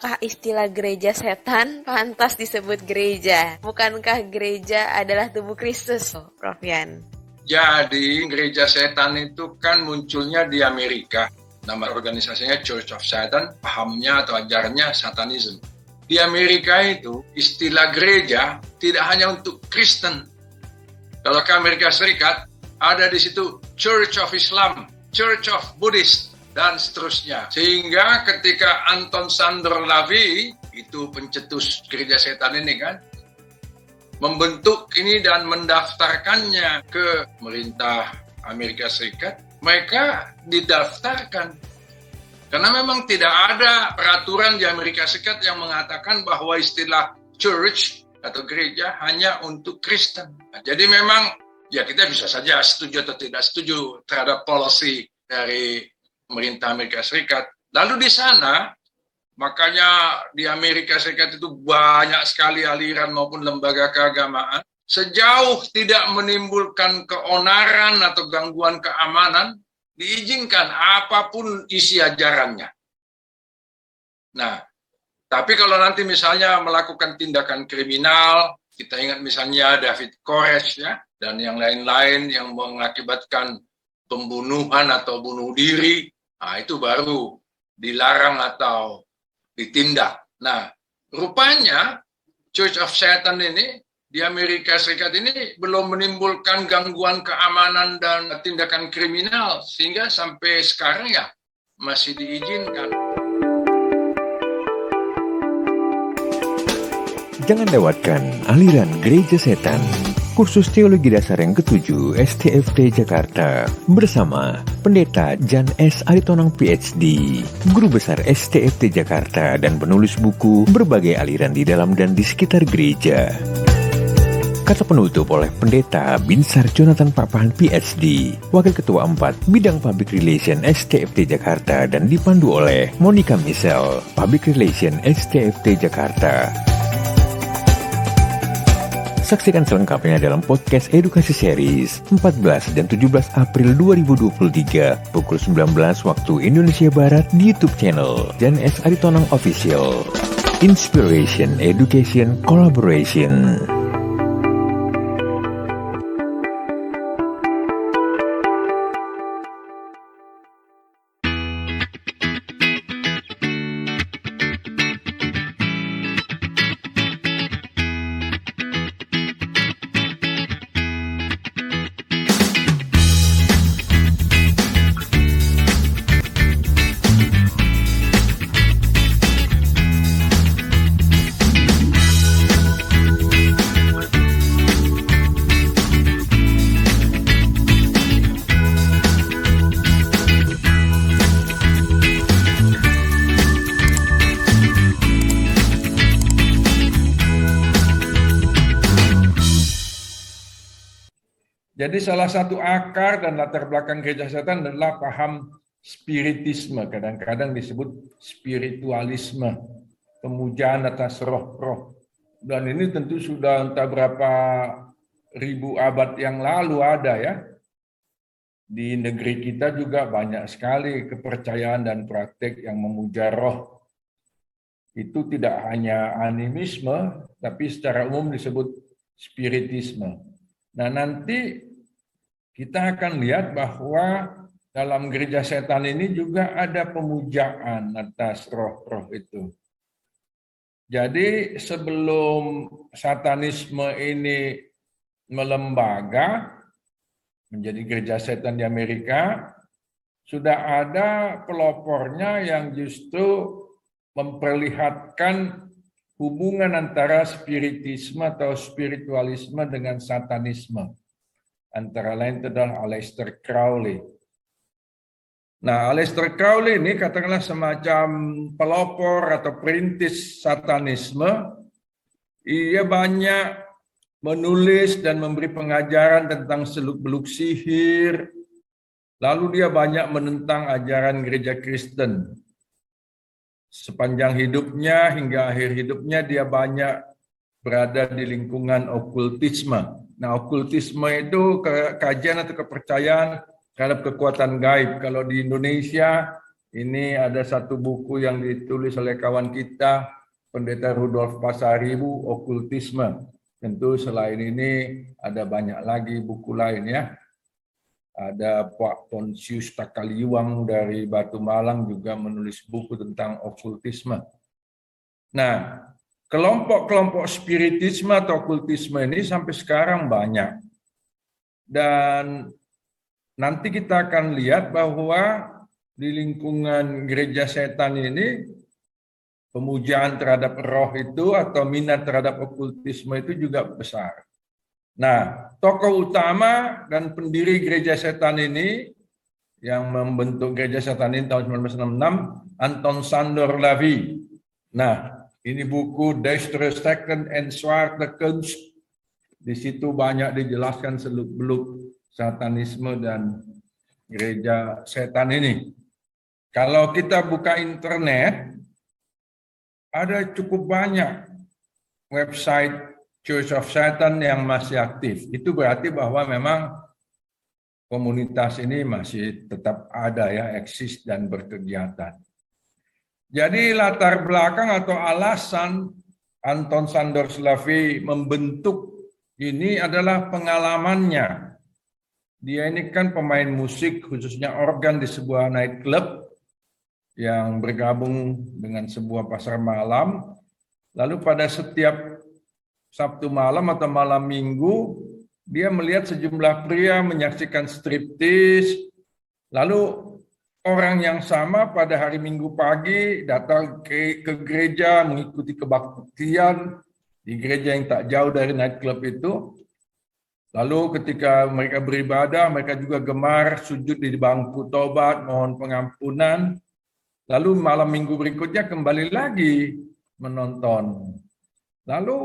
apakah istilah gereja setan pantas disebut gereja? Bukankah gereja adalah tubuh Kristus, Prof. Yan? Jadi gereja setan itu kan munculnya di Amerika. Nama organisasinya Church of Satan, pahamnya atau ajarannya Satanism. Di Amerika itu istilah gereja tidak hanya untuk Kristen. Kalau ke Amerika Serikat, ada di situ Church of Islam, Church of Buddhist, dan seterusnya. Sehingga ketika Anton Sander Lavey, itu pencetus gereja setan ini kan, membentuk ini dan mendaftarkannya ke pemerintah Amerika Serikat, mereka didaftarkan. Karena memang tidak ada peraturan di Amerika Serikat yang mengatakan bahwa istilah church atau gereja hanya untuk Kristen. Nah, jadi memang ya kita bisa saja setuju atau tidak setuju terhadap policy dari pemerintah Amerika Serikat. Lalu di sana, makanya di Amerika Serikat itu banyak sekali aliran maupun lembaga keagamaan. Sejauh tidak menimbulkan keonaran atau gangguan keamanan, diizinkan apapun isi ajarannya. Nah, tapi kalau nanti misalnya melakukan tindakan kriminal, kita ingat misalnya David Koresh ya, dan yang lain-lain yang mengakibatkan pembunuhan atau bunuh diri, nah itu baru dilarang atau ditindak. Nah, rupanya Church of Satan ini di Amerika Serikat ini belum menimbulkan gangguan keamanan dan tindakan kriminal, sehingga sampai sekarang ya masih diizinkan. Jangan lewatkan aliran gereja setan. Kursus Teologi Dasar yang ke-7 STFT Jakarta bersama Pendeta Jan S. Aritonang PhD, Guru Besar STFT Jakarta dan penulis buku berbagai aliran di dalam dan di sekitar gereja. Kata penutup oleh Pendeta Binsar Jonathan Papahan PhD, Wakil Ketua 4 Bidang Public Relation STFT Jakarta dan dipandu oleh Monica Michelle, Public Relation STFT Jakarta. Saksikan selengkapnya dalam podcast edukasi series 14 dan 17 April 2023 pukul 19 waktu Indonesia Barat di YouTube channel Jan S. Aritonang Official. Inspiration, Education, Collaboration. Jadi salah satu akar dan latar belakang gereja setan adalah paham spiritisme, kadang-kadang disebut spiritualisme, pemujaan atas roh-roh. Dan ini tentu sudah entah berapa ribu abad yang lalu ada ya. Di negeri kita juga banyak sekali kepercayaan dan praktek yang memuja roh. Itu tidak hanya animisme, tapi secara umum disebut spiritisme. Nah, nanti kita akan lihat bahwa dalam gereja setan ini juga ada pemujaan atas roh-roh itu. Jadi sebelum satanisme ini melembaga menjadi gereja setan di Amerika, sudah ada pelopornya yang justru memperlihatkan hubungan antara spiritisme atau spiritualisme dengan satanisme. Antara lain itu adalah Aleister Crowley. Nah, Aleister Crowley ini katakanlah semacam pelopor atau perintis satanisme. Ia banyak menulis dan memberi pengajaran tentang seluk-beluk sihir. Lalu dia banyak menentang ajaran gereja Kristen. Sepanjang hidupnya hingga akhir hidupnya dia banyak berada di lingkungan okultisme. Nah, okultisme itu kajian atau kepercayaan terhadap kekuatan gaib. Kalau di Indonesia Ini ada satu buku yang ditulis oleh kawan kita, Pendeta Rudolf Pasaribu, Okultisme. Tentu selain ini ada banyak lagi buku lain ya. Ada Pak Pontius Takaliwang dari Batu Malang juga menulis buku tentang okultisme. Nah, kelompok-kelompok spiritisme atau okultisme ini sampai sekarang banyak. Dan nanti kita akan lihat bahwa di lingkungan gereja setan ini, pemujaan terhadap roh itu atau minat terhadap okultisme itu juga besar. Nah, tokoh utama dan pendiri gereja setan ini, yang membentuk gereja setan ini tahun 1966, Anton Sandor Lavie. Nah, ini buku Duistere Secten en Zwarte Kunst. Di situ banyak dijelaskan seluk-beluk satanisme dan gereja setan ini. Kalau kita buka internet, ada cukup banyak website Church of Satan yang masih aktif. Itu berarti bahwa memang komunitas ini masih tetap ada ya, eksis dan berkegiatan. Jadi latar belakang atau alasan Anton Sandor Lavie membentuk ini adalah pengalamannya. Dia ini kan pemain musik, khususnya organ di sebuah nightclub yang bergabung dengan sebuah pasar malam. Lalu pada setiap Sabtu malam atau malam Minggu, dia melihat sejumlah pria menyaksikan striptis. Lalu orang yang sama pada hari Minggu pagi datang ke gereja mengikuti kebaktian di gereja yang tak jauh dari nightclub itu. Lalu ketika mereka beribadah, mereka juga gemar sujud di bangku tobat, mohon pengampunan. Lalu malam Minggu berikutnya kembali lagi menonton. Lalu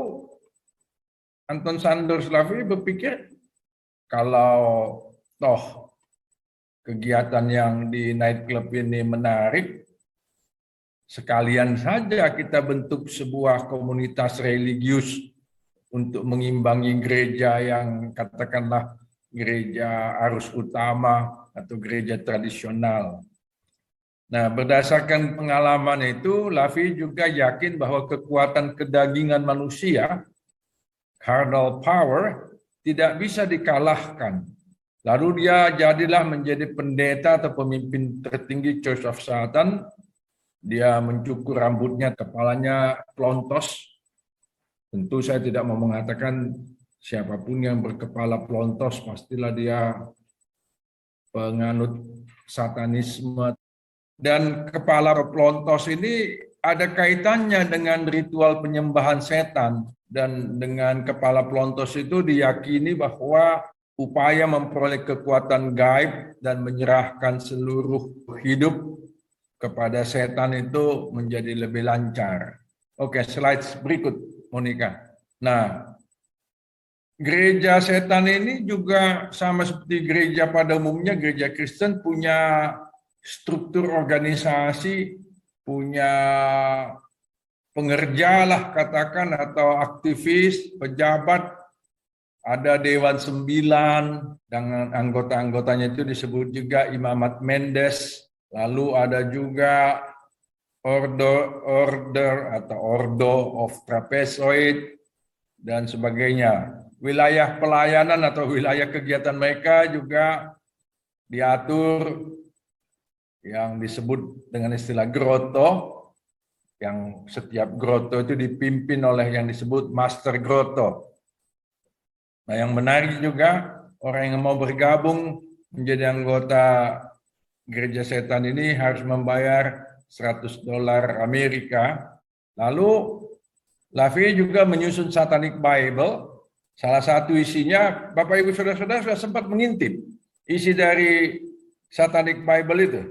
Anton Sandor Lavie berpikir, kalau toh kegiatan yang di nightclub ini menarik, sekalian saja kita bentuk sebuah komunitas religius untuk mengimbangi gereja yang katakanlah gereja arus utama atau gereja tradisional. Nah, berdasarkan pengalaman itu, Lavie juga yakin bahwa kekuatan kedagingan manusia, carnal power, tidak bisa dikalahkan. Lalu dia jadilah menjadi pendeta atau pemimpin tertinggi Church of Satan. Dia mencukur rambutnya, kepalanya pelontos. Tentu saya tidak mau mengatakan siapapun yang berkepala pelontos, pastilah dia penganut satanisme. Dan kepala pelontos ini ada kaitannya dengan ritual penyembahan setan. Dan dengan kepala pelontos itu diyakini bahwa upaya memperoleh kekuatan gaib dan menyerahkan seluruh hidup kepada setan itu menjadi lebih lancar. Oke, slide berikut, Monica. Nah, gereja setan ini juga sama seperti gereja pada umumnya, gereja Kristen punya struktur organisasi, punya pengerja lah katakan atau aktivis, pejabat, ada Dewan 9 dengan anggota-anggotanya itu disebut juga Imamat Mendes, lalu ada juga Order atau Ordo of Trapezoid dan sebagainya. Wilayah pelayanan atau wilayah kegiatan mereka juga diatur yang disebut dengan istilah groto, yang setiap groto itu dipimpin oleh yang disebut master groto. Nah, yang menarik juga, orang yang mau bergabung menjadi anggota gereja setan ini harus membayar $100 Amerika. Lalu Lavie juga menyusun Satanic Bible. Salah satu isinya, Bapak Ibu Saudara-saudara sudah sempat mengintip isi dari Satanic Bible itu.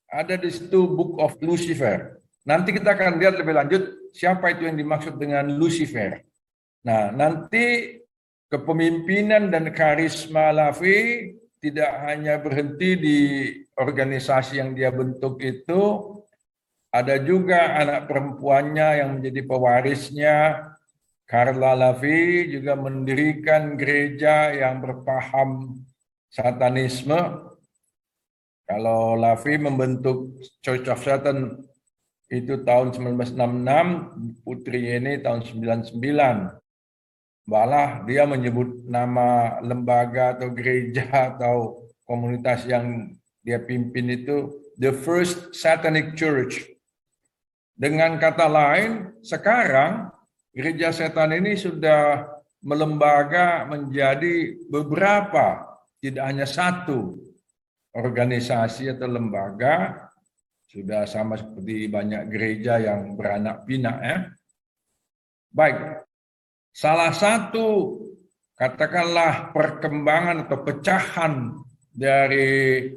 Ada di situ Book of Lucifer. Nanti kita akan lihat lebih lanjut siapa itu yang dimaksud dengan Lucifer. Nah, nanti kepemimpinan dan karisma Lavie tidak hanya berhenti di organisasi yang dia bentuk itu, ada juga anak perempuannya yang menjadi pewarisnya. Carla Lavie juga mendirikan gereja yang berpaham satanisme. Kalau LaVey membentuk Church of Satan itu tahun 1966, Putri ini tahun 99. Malah dia menyebut nama lembaga atau gereja atau komunitas yang dia pimpin itu the first Satanic Church. Dengan kata lain, sekarang gereja setan ini sudah melembaga menjadi beberapa, tidak hanya satu organisasi atau lembaga, sudah sama seperti banyak gereja yang beranak pinak ya. Baik, salah satu katakanlah perkembangan atau pecahan dari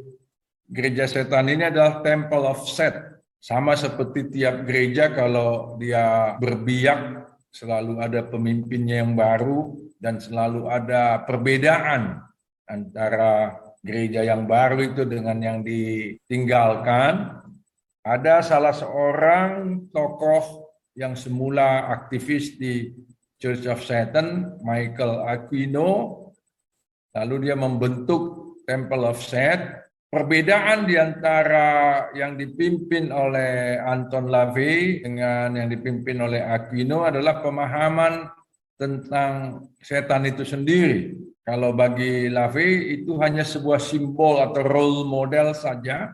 gereja setan ini adalah Temple of Set. Sama seperti tiap gereja kalau dia berbiak, selalu ada pemimpinnya yang baru dan selalu ada perbedaan antara gereja yang baru itu dengan yang ditinggalkan. Ada salah seorang tokoh yang semula aktivis di Church of Satan, Michael Aquino, lalu dia membentuk Temple of Set. Perbedaan di antara yang dipimpin oleh Anton LaVey dengan yang dipimpin oleh Aquino adalah pemahaman tentang setan itu sendiri. Kalau bagi LaVey itu hanya sebuah simbol atau role model saja.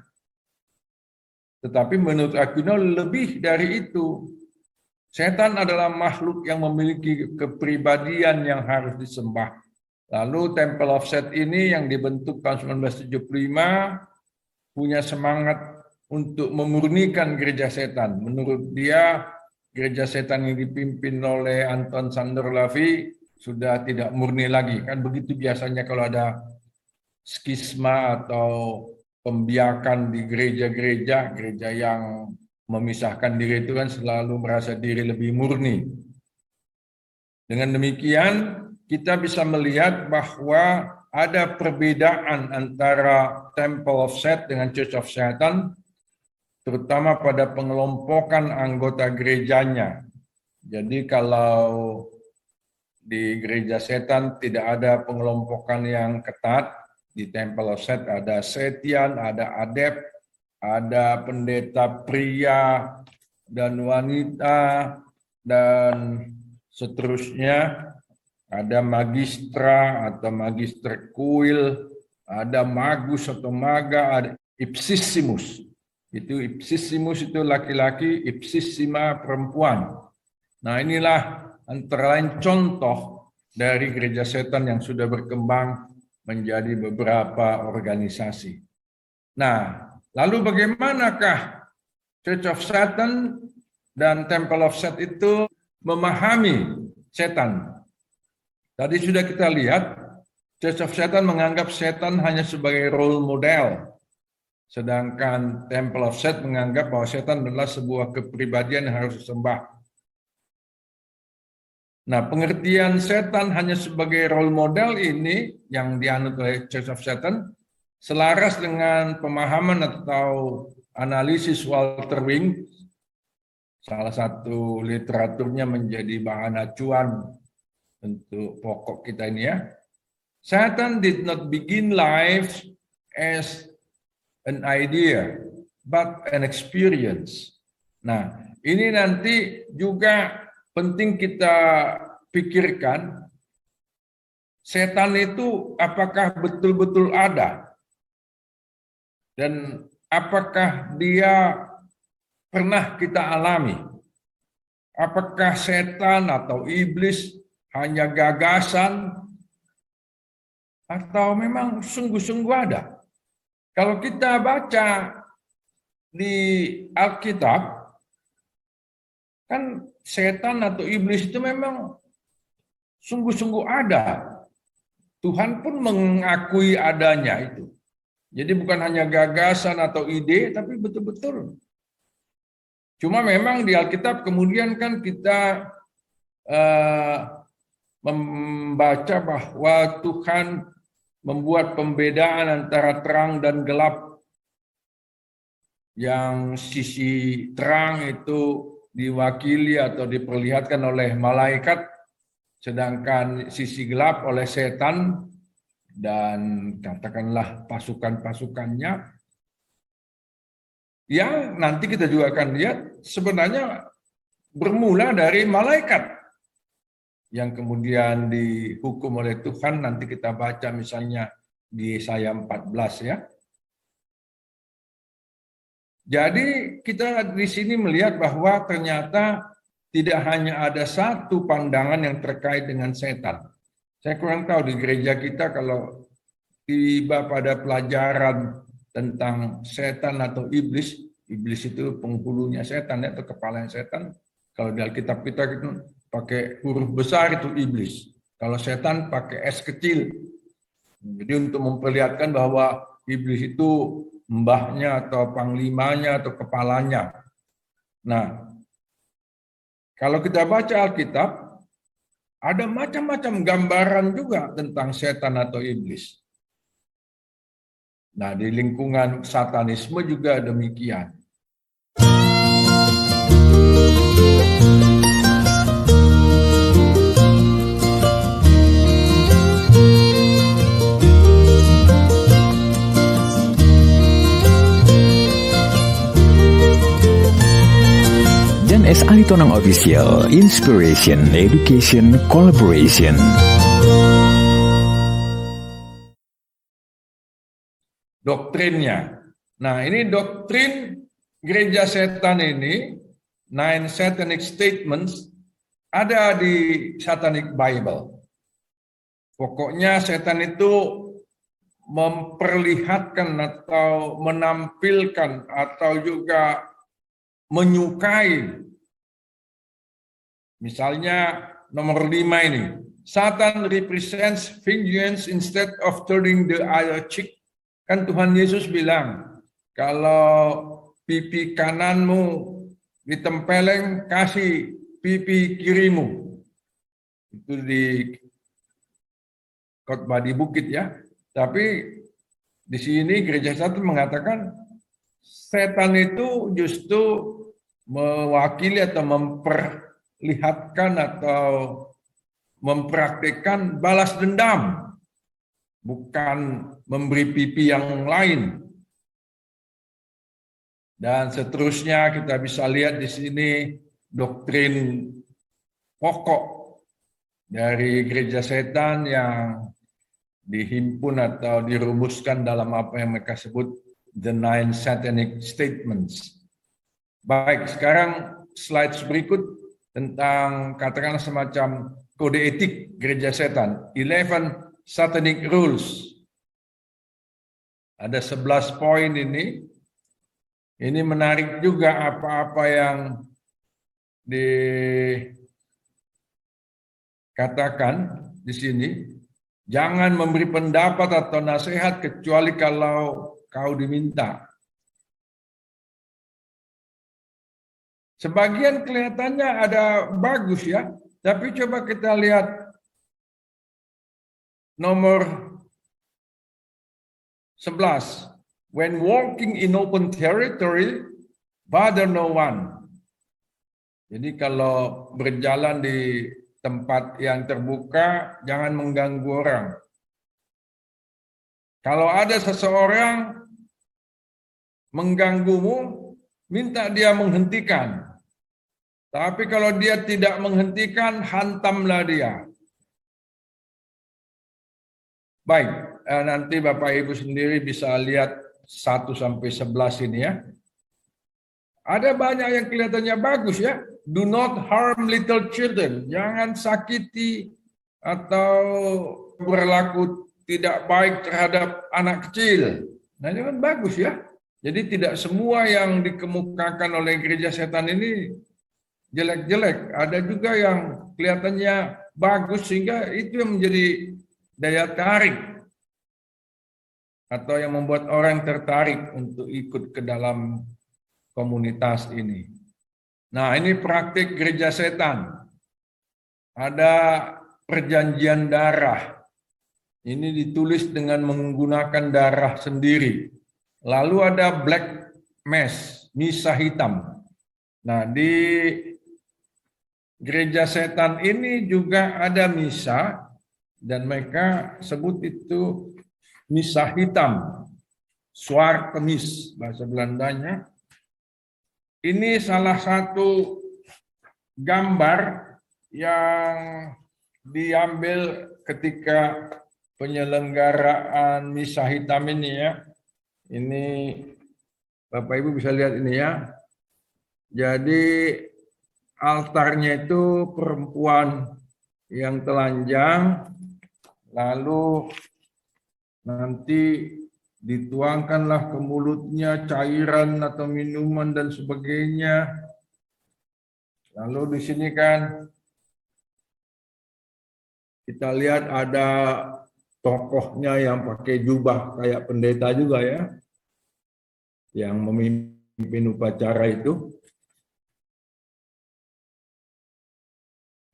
Tetapi menurut Aquino lebih dari itu. Setan adalah makhluk yang memiliki kepribadian yang harus disembah. Lalu Temple of Set ini yang dibentuk tahun 1975 punya semangat untuk memurnikan gereja setan. Menurut dia, gereja setan yang dipimpin oleh Anton Szandor LaVey sudah tidak murni lagi. Kan begitu biasanya kalau ada skisma atau pembiakan di gereja-gereja, gereja yang memisahkan diri itu kan selalu merasa diri lebih murni. Dengan demikian, kita bisa melihat bahwa ada perbedaan antara Temple of Set dengan Church of Satan, terutama pada pengelompokan anggota gerejanya. Jadi kalau di gereja setan tidak ada pengelompokan yang ketat, di Temple of Set ada Setian, ada Adept, ada pendeta pria dan wanita, dan seterusnya. Ada magistra atau magister kuil, ada magus atau maga, ada ipsissimus. Itu ipsissimus itu laki-laki, ipsissima perempuan. Nah inilah antara lain contoh dari gereja setan yang sudah berkembang menjadi beberapa organisasi. Nah, lalu bagaimanakah Church of Satan dan Temple of Set itu memahami setan? Tadi sudah kita lihat, Church of Satan menganggap setan hanya sebagai role model. Sedangkan Temple of Set menganggap bahwa setan adalah sebuah kepribadian yang harus disembah. Nah, pengertian setan hanya sebagai role model ini yang dianut oleh Church of Satan selaras dengan pemahaman atau analisis Walter Wink. Salah satu literaturnya menjadi bahan acuan untuk pokok kita ini ya. Satan did not begin life as an idea, but an experience. Nah, ini nanti juga penting kita pikirkan, setan itu apakah betul-betul ada? Dan apakah dia pernah kita alami? Apakah setan atau iblis hanya gagasan atau memang sungguh-sungguh ada? Kalau kita baca di Alkitab, kan setan atau iblis itu memang sungguh-sungguh ada. Tuhan pun mengakui adanya itu. Jadi bukan hanya gagasan atau ide, tapi betul-betul. Cuma memang di Alkitab kemudian kan kita membaca bahwa Tuhan membuat pembedaan antara terang dan gelap. Yang sisi terang itu diwakili atau diperlihatkan oleh malaikat, sedangkan sisi gelap oleh setan dan katakanlah pasukan-pasukannya. yang nanti kita juga akan lihat sebenarnya bermula dari malaikat yang kemudian dihukum oleh Tuhan. Nanti kita baca misalnya di Yesaya 14 ya. Jadi kita di sini melihat bahwa ternyata tidak hanya ada satu pandangan yang terkait dengan setan. Saya kurang tahu di gereja kita kalau tiba pada pelajaran tentang setan atau iblis, iblis itu penghulunya setan atau kepalanya setan. Kalau di Alkitab kita pakai huruf besar itu iblis. Kalau setan pakai S kecil. Jadi untuk memperlihatkan bahwa iblis itu mbahnya atau panglimanya atau kepalanya. Nah, kalau kita baca Alkitab, ada macam-macam gambaran juga tentang setan atau iblis. Nah, di lingkungan satanisme juga demikian. Jan S. Aritonang Official, Inspiration, Education, Collaboration. Doktrinnya. Nah, ini doktrin gereja setan ini, 9 Satanic Statements, ada di Satanic Bible. Pokoknya setan itu memperlihatkan atau menampilkan atau juga menyukai. Misalnya nomor 5 ini. Satan represents vengeance instead of turning the other cheek. Kan Tuhan Yesus bilang, kalau pipi kananmu ditempeleng, kasih pipi kirimu. Itu di khotbah di bukit ya. Tapi di sini gereja setan mengatakan setan itu justru mewakili atau memperlihatkan atau mempraktikkan balas dendam, bukan memberi pipi yang lain. Dan seterusnya kita bisa lihat di sini doktrin pokok dari gereja setan yang dihimpun atau dirumuskan dalam apa yang mereka sebut the 9 Satanic Statements. Baik, sekarang slides berikut tentang katakanlah semacam kode etik gereja setan. 11 Satanic Rules. Ada 11 poin ini. Ini menarik juga apa-apa yang dikatakan di sini. Jangan memberi pendapat atau nasihat kecuali kalau kau diminta. Sebagian kelihatannya ada bagus ya, tapi coba kita lihat nomor 11. When walking in open territory, bother no one. Jadi kalau berjalan di tempat yang terbuka, jangan mengganggu orang. Kalau ada seseorang mengganggumu, minta dia menghentikan. Tapi kalau dia tidak menghentikan, hantamlah dia. Baik, nanti Bapak Ibu sendiri bisa lihat 1 sampai 11 ini ya. Ada banyak yang kelihatannya bagus ya. Do not harm little children. Jangan sakiti atau berlaku tidak baik terhadap anak kecil. Nah, ini kan bagus ya. Jadi tidak semua yang dikemukakan oleh gereja setan ini jelek-jelek. Ada juga yang kelihatannya bagus sehingga itu yang menjadi daya tarik atau yang membuat orang tertarik untuk ikut ke dalam komunitas ini. Nah, ini praktik gereja setan. Ada perjanjian darah. Ini ditulis dengan menggunakan darah sendiri. Lalu ada black mass, misa hitam. Nah, di gereja setan ini juga ada misa dan mereka sebut itu misa hitam. Zwarte mis bahasa Belandanya. Ini salah satu gambar yang diambil ketika penyelenggaraan misa hitam ini ya. Ini Bapak Ibu bisa lihat ini ya. Jadi altarnya itu perempuan yang telanjang, lalu nanti dituangkanlah ke mulutnya cairan atau minuman dan sebagainya. Lalu di sini kan kita lihat ada tokohnya yang pakai jubah kayak pendeta juga ya, yang memimpin upacara itu.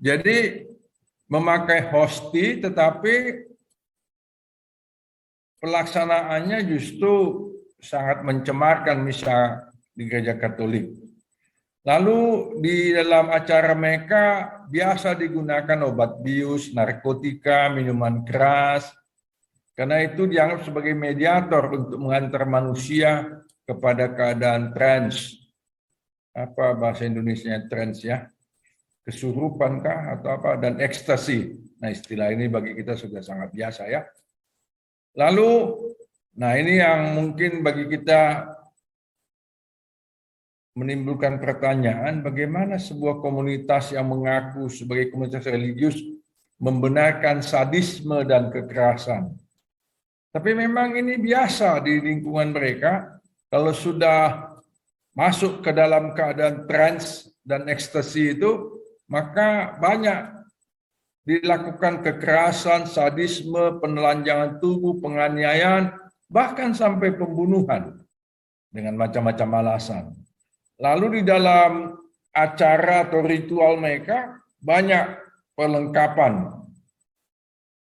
Jadi memakai hosti, tetapi pelaksanaannya justru sangat mencemarkan misa di gereja Katolik. Lalu di dalam acara mereka biasa digunakan obat bius, narkotika, minuman keras, karena itu dianggap sebagai mediator untuk mengantar manusia kepada keadaan trans. Apa bahasa Indonesia trans ya? Kesurupan kah atau apa? Dan ekstasi. Nah istilah ini bagi kita sudah sangat biasa ya. Lalu, nah ini yang mungkin bagi kita menimbulkan pertanyaan, bagaimana sebuah komunitas yang mengaku sebagai komunitas religius membenarkan sadisme dan kekerasan. Tapi memang ini biasa di lingkungan mereka, kalau sudah masuk ke dalam keadaan trans dan ekstasi itu, maka banyak dilakukan kekerasan, sadisme, penelanjangan tubuh, penganiayaan, bahkan sampai pembunuhan dengan macam-macam alasan. Lalu di dalam acara atau ritual mereka banyak perlengkapan,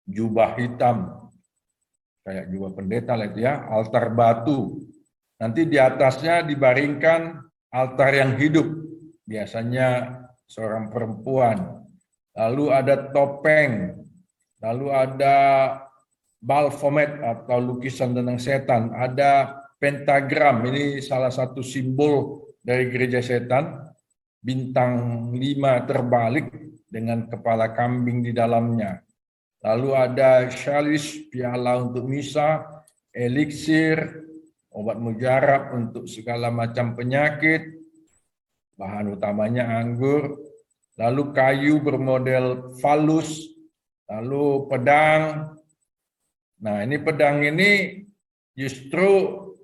jubah hitam, kayak jubah pendeta lah itu ya, altar batu. Nanti di atasnya dibaringkan altar yang hidup, biasanya seorang perempuan. Lalu ada topeng, lalu ada balfomet atau lukisan tentang setan, ada pentagram, ini salah satu simbol dari gereja setan, bintang 5 terbalik dengan kepala kambing di dalamnya. Lalu ada chalice, piala untuk misa, eliksir, obat mujarab untuk segala macam penyakit, bahan utamanya anggur, lalu kayu bermodel falus, lalu pedang. Nah ini pedang ini justru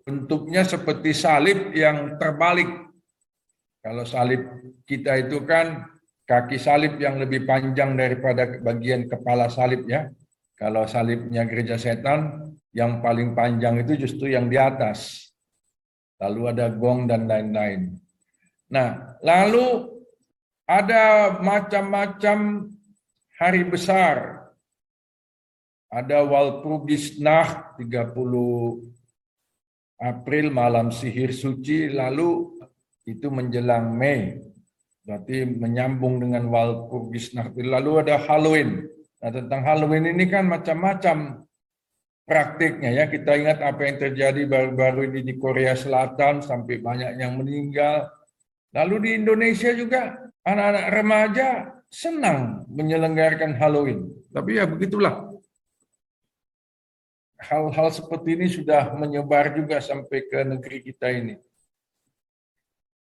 bentuknya seperti salib yang terbalik. Kalau salib kita itu kan kaki salib yang lebih panjang daripada bagian kepala salib ya. Kalau salibnya gereja setan, yang paling panjang itu justru yang di atas. Lalu ada gong dan lain-lain. Nah, lalu ada macam-macam hari besar. Ada Walpurgisnacht 30 April, malam sihir suci, lalu itu menjelang Mei. Berarti menyambung dengan Walpurgisnacht. Lalu ada Halloween. Nah, tentang Halloween ini kan macam-macam praktiknya ya. Kita ingat apa yang terjadi baru-baru ini di Korea Selatan sampai banyak yang meninggal. Lalu di Indonesia juga anak-anak remaja senang menyelenggarakan Halloween. Tapi ya begitulah. Hal-hal seperti ini sudah menyebar juga sampai ke negeri kita ini.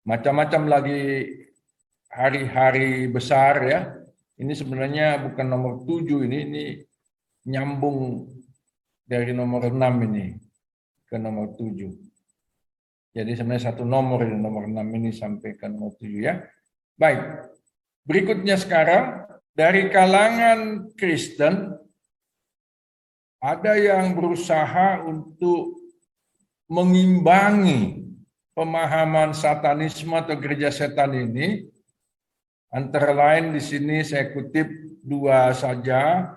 Macam-macam lagi hari-hari besar ya. Ini sebenarnya bukan nomor 7 ini nyambung dari nomor 6 ini ke nomor 7. Jadi sebenarnya satu nomor ini, nomor 6 ini sampai ke nomor 7 ya. Baik, berikutnya sekarang dari kalangan Kristen ada yang berusaha untuk mengimbangi pemahaman satanisme atau gereja setan ini. Antara lain di sini saya kutip 2 saja,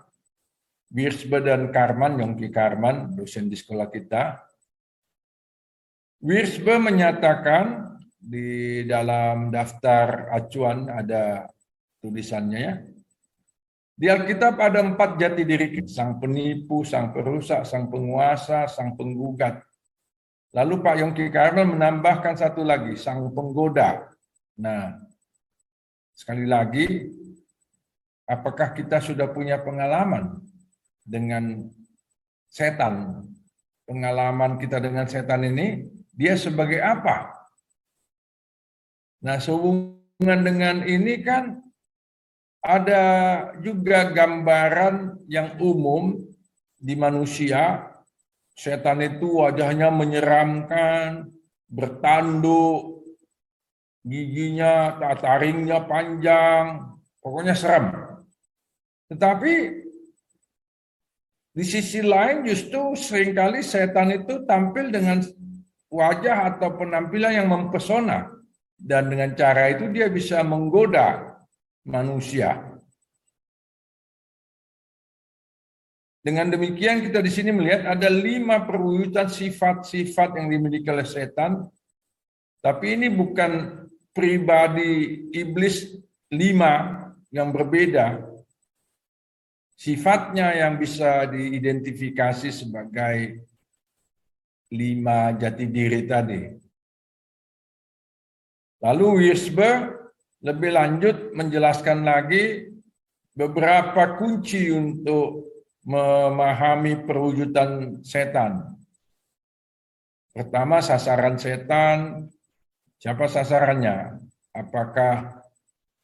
Wiersbe dan Karman, Yongki Karman, dosen di sekolah kita. Wiersbe menyatakan di dalam daftar acuan ada tulisannya ya. Di Alkitab ada 4 jati diri, sang penipu, sang perusak, sang penguasa, sang penggugat. Lalu Pak Yongki Karmel menambahkan satu lagi, sang penggoda. Nah, sekali lagi, apakah kita sudah punya pengalaman dengan setan? Pengalaman kita dengan setan ini, dia sebagai apa? Nah, sehubungan dengan ini kan ada juga gambaran yang umum di manusia. Setan itu wajahnya menyeramkan, bertanduk, giginya, taringnya panjang, pokoknya seram. Tetapi di sisi lain justru seringkali setan itu tampil dengan wajah atau penampilan yang mempesona. Dan dengan cara itu dia bisa menggoda manusia. Dengan demikian kita di sini melihat ada 5 perwujudan sifat-sifat yang dimiliki oleh setan. Tapi ini bukan pribadi iblis 5 yang berbeda. Sifatnya yang bisa diidentifikasi sebagai 5 jati diri tadi. Lalu Wiersbe lebih lanjut menjelaskan lagi beberapa kunci untuk memahami perwujudan setan. Pertama, sasaran setan. Siapa sasarannya? Apakah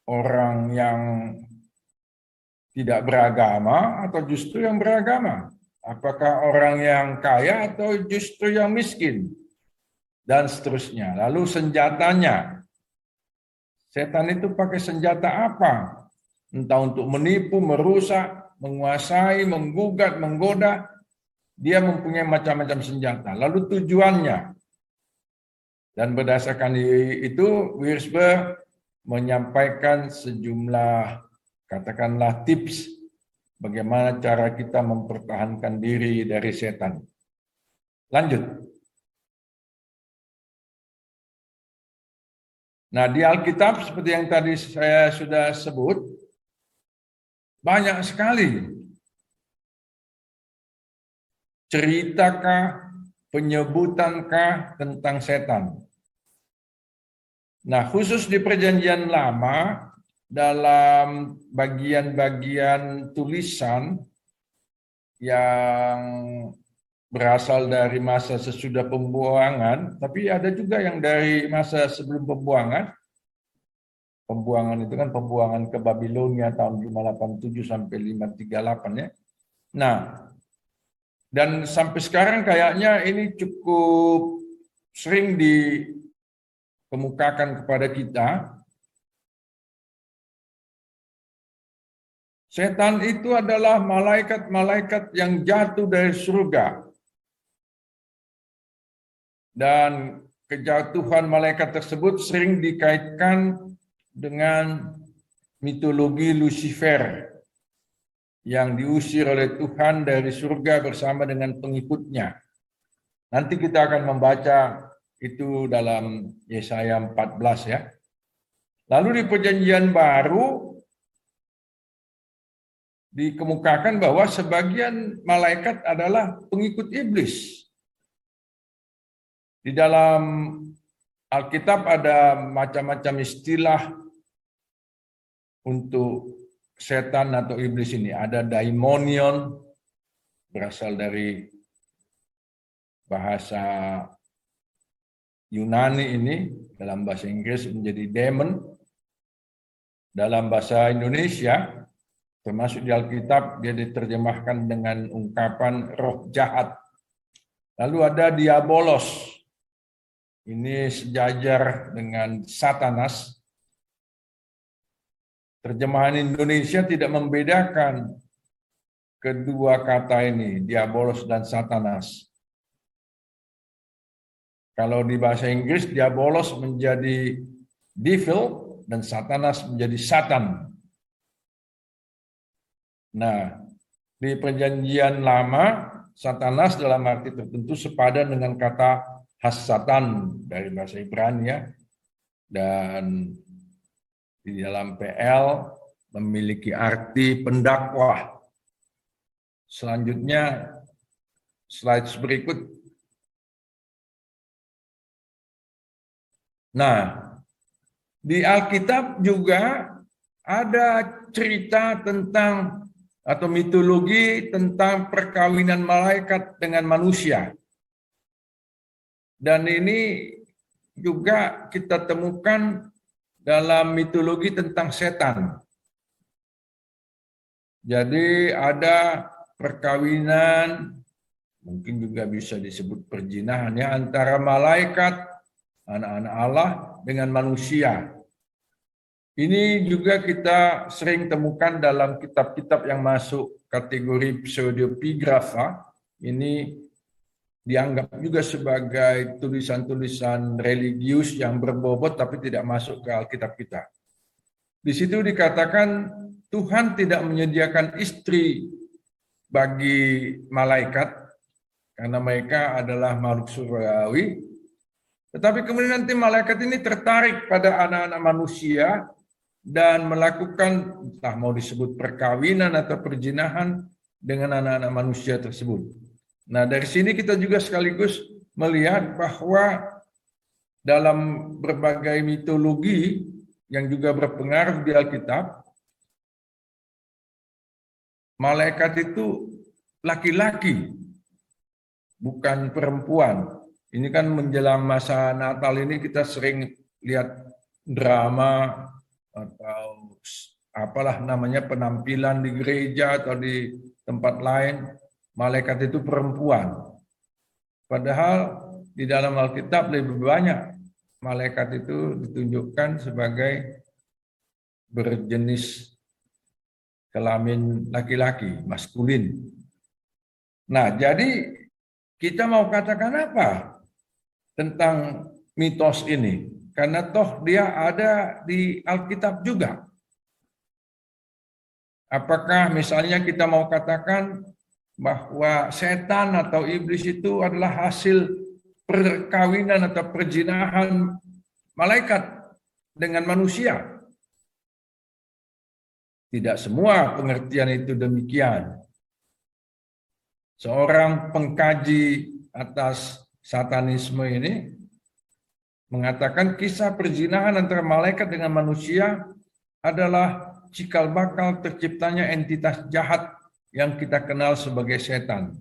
orang yang tidak beragama atau justru yang beragama? Apakah orang yang kaya atau justru yang miskin? Dan seterusnya. Lalu senjatanya. Setan itu pakai senjata apa? Entah untuk menipu, merusak, menguasai, menggugat, menggoda. Dia mempunyai macam-macam senjata. Lalu tujuannya. Dan berdasarkan itu, Wiersbe menyampaikan sejumlah, katakanlah, tips bagaimana cara kita mempertahankan diri dari setan. Lanjut. Nah, di Alkitab seperti yang tadi saya sudah sebut, banyak sekali ceritakah, penyebutankah tentang setan. Nah, khusus di Perjanjian Lama, dalam bagian-bagian tulisan yang berasal dari masa sesudah pembuangan, tapi ada juga yang dari masa sebelum pembuangan. Pembuangan itu kan pembuangan ke Babilonia tahun 587 sampai 538 ya. Nah, dan sampai sekarang kayaknya ini cukup sering dikemukakan kepada kita. Setan itu adalah malaikat-malaikat yang jatuh dari surga. Dan kejatuhan malaikat tersebut sering dikaitkan dengan mitologi Lucifer yang diusir oleh Tuhan dari surga bersama dengan pengikutnya. Nanti kita akan membaca itu dalam Yesaya 14 ya. Lalu di Perjanjian Baru dikemukakan bahwa sebagian malaikat adalah pengikut iblis. Di dalam Alkitab ada macam-macam istilah untuk setan atau iblis ini. Ada daimonion, berasal dari bahasa Yunani ini, dalam bahasa Inggris menjadi demon. Dalam bahasa Indonesia, termasuk di Alkitab, dia diterjemahkan dengan ungkapan roh jahat. Lalu ada diabolos. Ini sejajar dengan Satanas. Terjemahan Indonesia tidak membedakan kedua kata ini, diabolos dan Satanas. Kalau di bahasa Inggris, diabolos menjadi devil dan Satanas menjadi Satan. Nah, di Perjanjian Lama, Satanas dalam arti tertentu sepadan dengan kata Hasatan dari bahasa Ibrani ya. Dan di dalam PL memiliki arti pendakwah. Selanjutnya slide berikut. Nah, di Alkitab juga ada cerita tentang atau mitologi tentang perkawinan malaikat dengan manusia. Dan ini juga kita temukan dalam mitologi tentang setan. Jadi ada perkawinan, mungkin juga bisa disebut perzinahan ya, antara malaikat, anak-anak Allah dengan manusia. Ini juga kita sering temukan dalam kitab-kitab yang masuk kategori pseudepigrafa. Ini dianggap juga sebagai tulisan-tulisan religius yang berbobot tapi tidak masuk ke Alkitab kita. Di situ dikatakan Tuhan tidak menyediakan istri bagi malaikat karena mereka adalah makhluk surgawi. Tetapi kemudian nanti malaikat ini tertarik pada anak-anak manusia dan melakukan entah mau disebut perkawinan atau perzinahan dengan anak-anak manusia tersebut. Nah, dari sini kita juga sekaligus melihat bahwa dalam berbagai mitologi yang juga berpengaruh di Alkitab, malaikat itu laki-laki, bukan perempuan. Ini kan menjelang masa Natal ini kita sering lihat drama atau apalah namanya penampilan di gereja atau di tempat lain, malaikat itu perempuan. Padahal di dalam Alkitab lebih banyak malaikat itu ditunjukkan sebagai berjenis kelamin laki-laki, maskulin. Nah, jadi kita mau katakan apa tentang mitos ini? Karena toh dia ada di Alkitab juga. Apakah misalnya kita mau katakan bahwa setan atau iblis itu adalah hasil perkawinan atau perzinahan malaikat dengan manusia? Tidak semua pengertian itu demikian. Seorang pengkaji atas satanisme ini mengatakan kisah perzinahan antara malaikat dengan manusia adalah cikal bakal terciptanya entitas jahat yang kita kenal sebagai setan.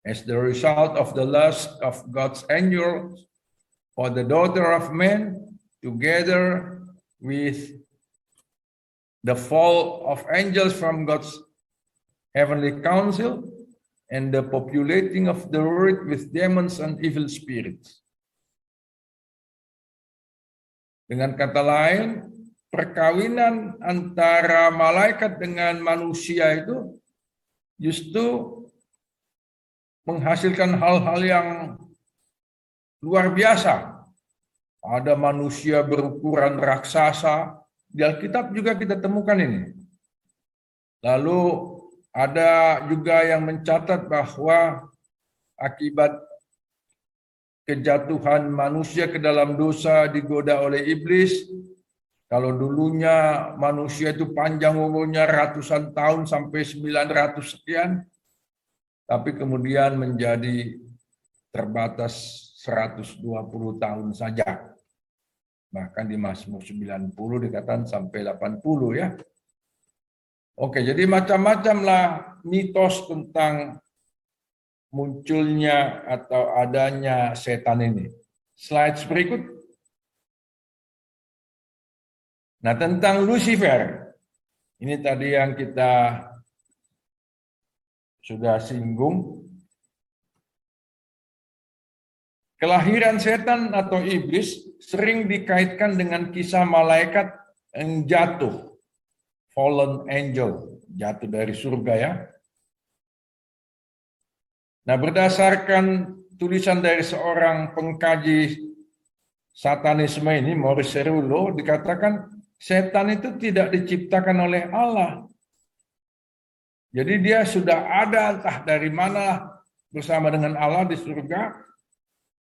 As the result of the lust of God's angels for the daughter of man, together with the fall of angels from God's heavenly council, and the populating of the earth with demons and evil spirits. Dengan kata lain, perkawinan antara malaikat dengan manusia itu justru menghasilkan hal-hal yang luar biasa. Ada manusia berukuran raksasa, di Alkitab juga kita temukan ini. Lalu ada juga yang mencatat bahwa akibat kejatuhan manusia ke dalam dosa digoda oleh iblis, kalau dulunya manusia itu panjang umurnya ratusan tahun sampai 900 sekian, tapi kemudian menjadi terbatas 120 tahun saja. Bahkan di Mazmur 90 dikatakan sampai 80 ya. Oke, jadi macam-macamlah mitos tentang munculnya atau adanya setan ini. Slide berikut. Nah, tentang Lucifer. Ini tadi yang kita sudah singgung. Kelahiran setan atau iblis sering dikaitkan dengan kisah malaikat yang jatuh. Fallen angel, jatuh dari surga ya. Nah, berdasarkan tulisan dari seorang pengkaji satanisme ini, Maurice Cerullo, dikatakan setan itu tidak diciptakan oleh Allah. Jadi dia sudah ada entah dari mana bersama dengan Allah di surga.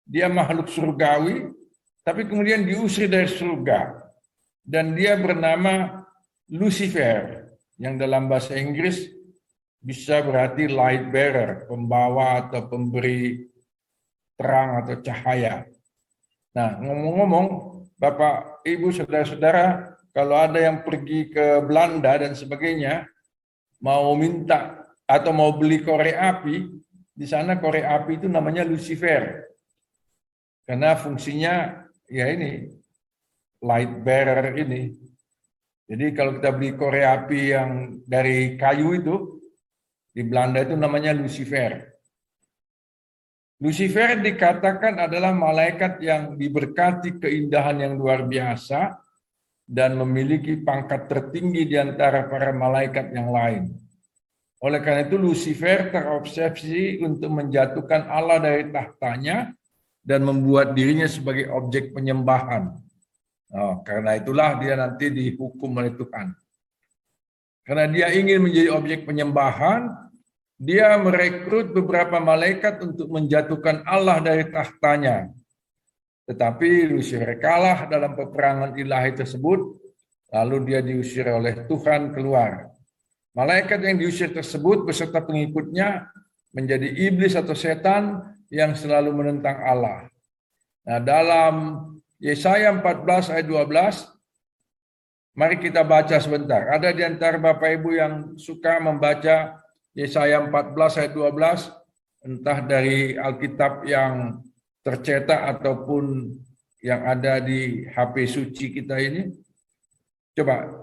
Dia makhluk surgawi, tapi kemudian diusir dari surga. Dan dia bernama Lucifer, yang dalam bahasa Inggris bisa berarti light bearer, pembawa atau pemberi terang atau cahaya. Nah, ngomong-ngomong, Bapak, Ibu, Saudara-saudara, kalau ada yang pergi ke Belanda dan sebagainya, mau minta atau mau beli korek api, di sana korek api itu namanya lucifer. Karena fungsinya ya ini, light bearer ini. Jadi kalau kita beli korek api yang dari kayu itu, di Belanda itu namanya lucifer. Lucifer dikatakan adalah malaikat yang diberkati keindahan yang luar biasa dan memiliki pangkat tertinggi di antara para malaikat yang lain. Oleh karena itu Lucifer terobsesi untuk menjatuhkan Allah dari tahtanya dan membuat dirinya sebagai objek penyembahan. Karena itulah dia nanti dihukum oleh Tuhan. Karena dia ingin menjadi objek penyembahan, dia merekrut beberapa malaikat untuk menjatuhkan Allah dari tahtanya. Tetapi Lucifer kalah dalam peperangan ilahi tersebut, lalu dia diusir oleh Tuhan keluar. Malaikat yang diusir tersebut beserta pengikutnya menjadi iblis atau setan yang selalu menentang Allah. Nah, dalam Yesaya 14 ayat 12, mari kita baca sebentar. Ada di antara Bapak Ibu yang suka membaca Yesaya 14 ayat 12, entah dari Alkitab yang tercetak ataupun yang ada di HP suci kita ini. Coba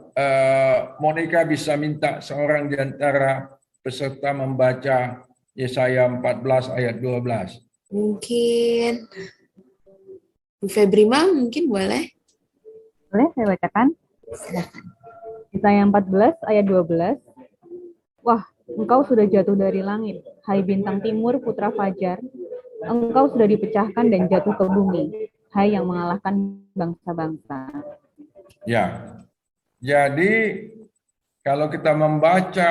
Monica bisa minta seorang di antara peserta membaca Yesaya 14 ayat 12. Mungkin Bu Febrima mungkin boleh. Boleh saya bacakan? Silakan. Yesaya 14 ayat 12. Wah, engkau sudah jatuh dari langit, hai bintang timur putra fajar. Engkau sudah dipecahkan dan jatuh ke bumi, hai yang mengalahkan bangsa-bangsa. Ya, jadi kalau kita membaca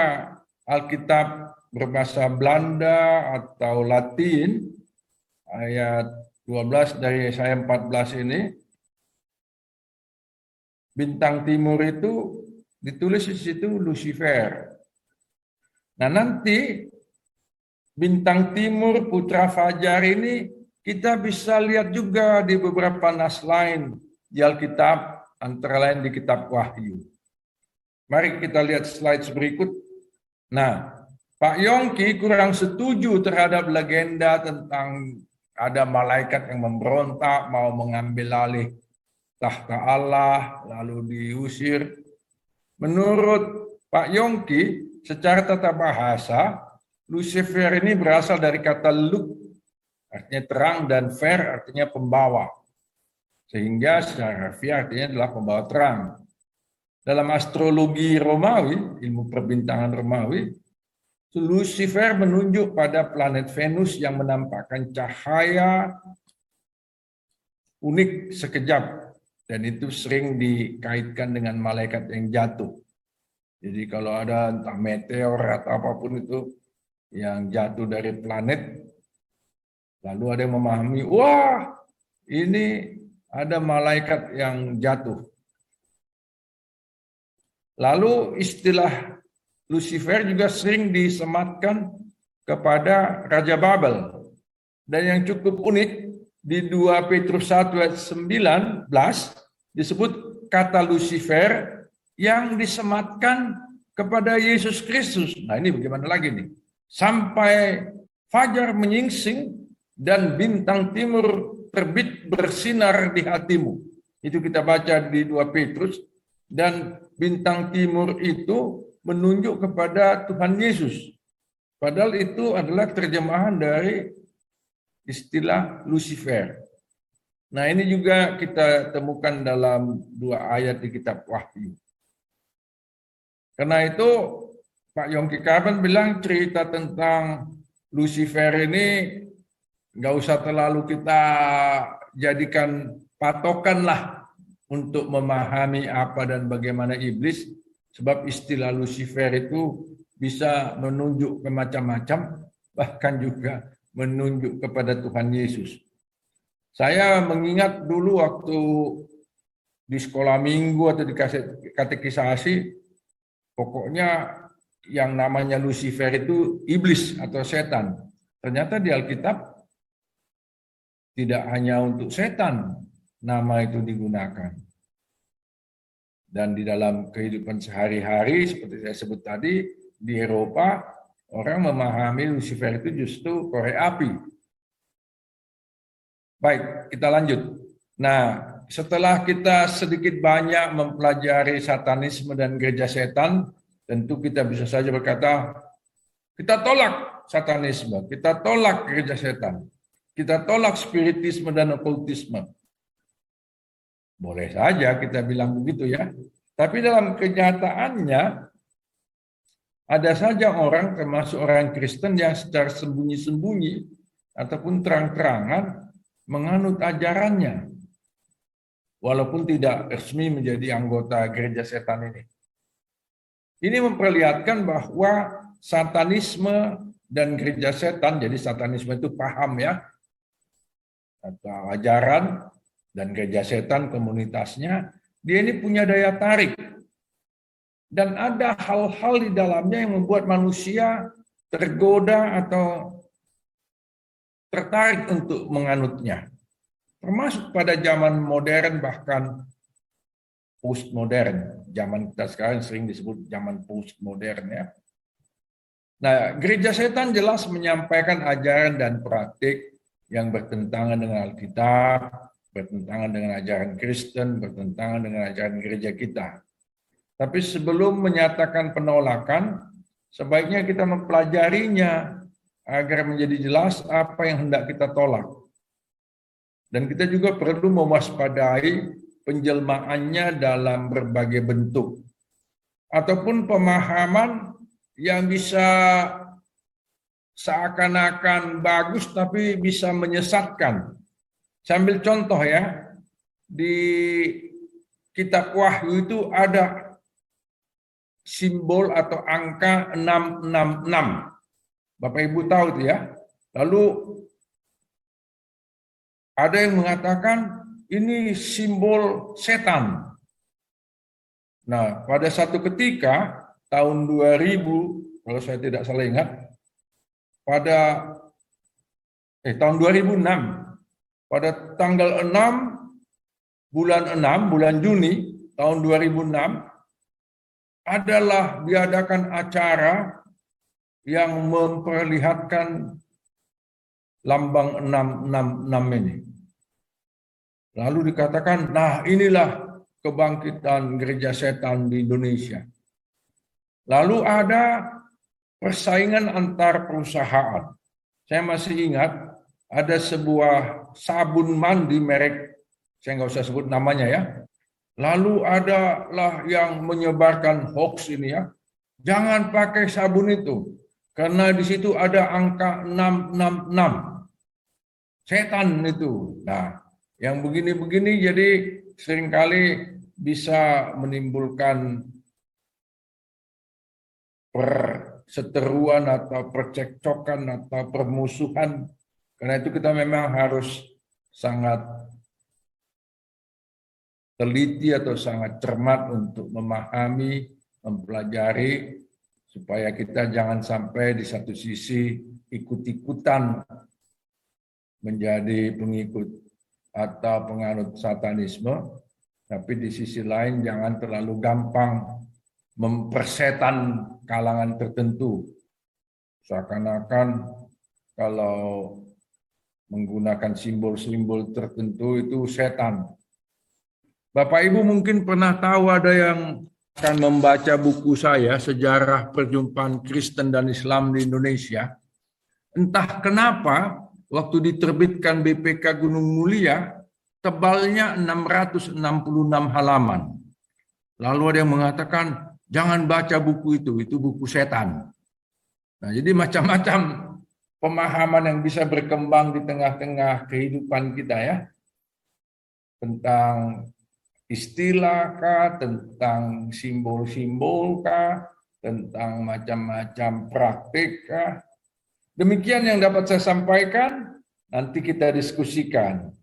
Alkitab berbahasa Belanda atau Latin, ayat 12 dari Yesaya 14 ini, bintang timur itu ditulis di situ Lucifer. Nah, nanti bintang timur putra fajar ini kita bisa lihat juga di beberapa nas lain di Alkitab, antara lain di kitab Wahyu. Mari kita lihat slide berikut. Nah, Pak Yongki kurang setuju terhadap legenda tentang ada malaikat yang memberontak mau mengambil alih tahta Allah lalu diusir. Menurut Pak Yongki, secara tata bahasa, Lucifer ini berasal dari kata luk, artinya terang, dan fer artinya pembawa. Sehingga secara harfiah artinya adalah pembawa terang. Dalam astrologi Romawi, ilmu perbintangan Romawi, Lucifer menunjuk pada planet Venus yang menampakkan cahaya unik sekejap. Dan itu sering dikaitkan dengan malaikat yang jatuh. Jadi kalau ada entah meteor atau apapun itu yang jatuh dari planet, lalu ada yang memahami, wah ini ada malaikat yang jatuh. Lalu istilah Lucifer juga sering disematkan kepada Raja Babel. Dan yang cukup unik, di 2 Petrus 1 ayat 19 disebut kata Lucifer yang disematkan kepada Yesus Kristus. Nah ini bagaimana lagi nih? Sampai fajar menyingsing dan bintang timur terbit bersinar di hatimu. Itu kita baca di 2 Petrus. Dan bintang timur itu menunjuk kepada Tuhan Yesus. Padahal itu adalah terjemahan dari istilah Lucifer. Nah ini juga kita temukan dalam 2 ayat di kitab Wahyu. Karena itu Pak Yongki Karban bilang cerita tentang Lucifer ini nggak usah terlalu kita jadikan patokan lah untuk memahami apa dan bagaimana iblis, sebab istilah Lucifer itu bisa menunjuk ke macam-macam, bahkan juga menunjuk kepada Tuhan Yesus. Saya mengingat dulu waktu di sekolah minggu atau di katekisasi, pokoknya yang namanya Lucifer itu iblis atau setan. Ternyata di Alkitab tidak hanya untuk setan, nama itu digunakan. Dan di dalam kehidupan sehari-hari, seperti saya sebut tadi, di Eropa, orang memahami Lucifer itu justru korek api. Baik, kita lanjut. Nah, setelah kita sedikit banyak mempelajari satanisme dan gereja setan, tentu kita bisa saja berkata, kita tolak satanisme, kita tolak gereja setan, kita tolak spiritisme dan okultisme. Boleh saja kita bilang begitu ya. Tapi dalam kenyataannya, ada saja orang, termasuk orang Kristen yang secara sembunyi-sembunyi ataupun terang-terangan menganut ajarannya, walaupun tidak resmi menjadi anggota gereja setan ini. Ini memperlihatkan bahwa satanisme dan gereja setan, jadi satanisme itu paham ya, atau ajaran, dan gereja setan komunitasnya, dia ini punya daya tarik. Dan ada hal-hal di dalamnya yang membuat manusia tergoda atau tertarik untuk menganutnya. Termasuk pada zaman modern, bahkan postmodern. Zaman kita sekarang sering disebut zaman postmodern ya. Nah, gereja setan jelas menyampaikan ajaran dan praktik yang bertentangan dengan Alkitab, bertentangan dengan ajaran Kristen, bertentangan dengan ajaran gereja kita. Tapi sebelum menyatakan penolakan, sebaiknya kita mempelajarinya agar menjadi jelas apa yang hendak kita tolak. Dan kita juga perlu mewaspadai penjelmaannya dalam berbagai bentuk. Ataupun pemahaman yang bisa seakan-akan bagus tapi bisa menyesatkan. Saya ambil contoh ya, di kitab Wahyu itu ada simbol atau angka 666. Bapak Ibu tahu itu ya. Lalu ada yang mengatakan ini simbol setan. Nah, pada satu ketika tahun 2000, kalau saya tidak salah ingat, pada tahun 2006, pada tanggal 6 bulan Juni tahun 2006 adalah diadakan acara yang memperlihatkan lambang 666 ini. Lalu dikatakan, nah inilah kebangkitan gereja setan di Indonesia. Lalu ada persaingan antar perusahaan. Saya masih ingat ada sebuah sabun mandi merek, saya nggak usah sebut namanya ya. Lalu adalah yang menyebarkan hoax ini ya. Jangan pakai sabun itu, karena di situ ada angka 666. Setan itu. Nah, yang begini-begini jadi seringkali bisa menimbulkan perseteruan atau percekcokan atau permusuhan. Karena itu kita memang harus sangat teliti atau sangat cermat untuk memahami, mempelajari, supaya kita jangan sampai di satu sisi ikut-ikutan menjadi pengikut atau penganut satanisme, tapi di sisi lain jangan terlalu gampang mempersetan kalangan tertentu. Seakan-akan kalau menggunakan simbol-simbol tertentu itu setan. Bapak Ibu mungkin pernah tahu ada yang akan membaca buku saya, Sejarah Perjumpaan Kristen dan Islam di Indonesia. Entah kenapa, waktu diterbitkan BPK Gunung Mulia, tebalnya 666 halaman. Lalu ada yang mengatakan, jangan baca buku itu buku setan. Nah, jadi macam-macam pemahaman yang bisa berkembang di tengah-tengah kehidupan kita ya. Tentang istilah kah, tentang simbol-simbol kah, tentang macam-macam praktik kah. Demikian yang dapat saya sampaikan, nanti kita diskusikan.